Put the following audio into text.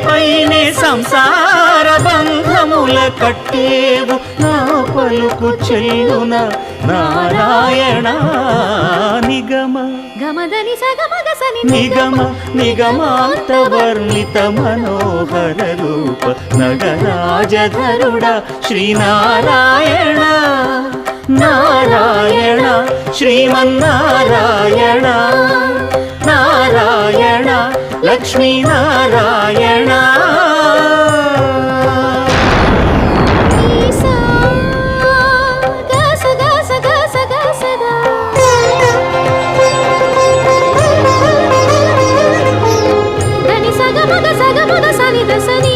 పైనే సంసార బంధముల కట్టేవు నా పలుకు చెల్లున నారాయణ నిగమ గమదని సగమగసని నిగమ నిగమాంత వర్ణిత మనోహర రూప నగరాజధరుడ శ్రీనారాయణ నారాయణ శ్రీమన్నారాయణ నారాయణ లక్ష్మీనారాయణ సగమగ సని దసని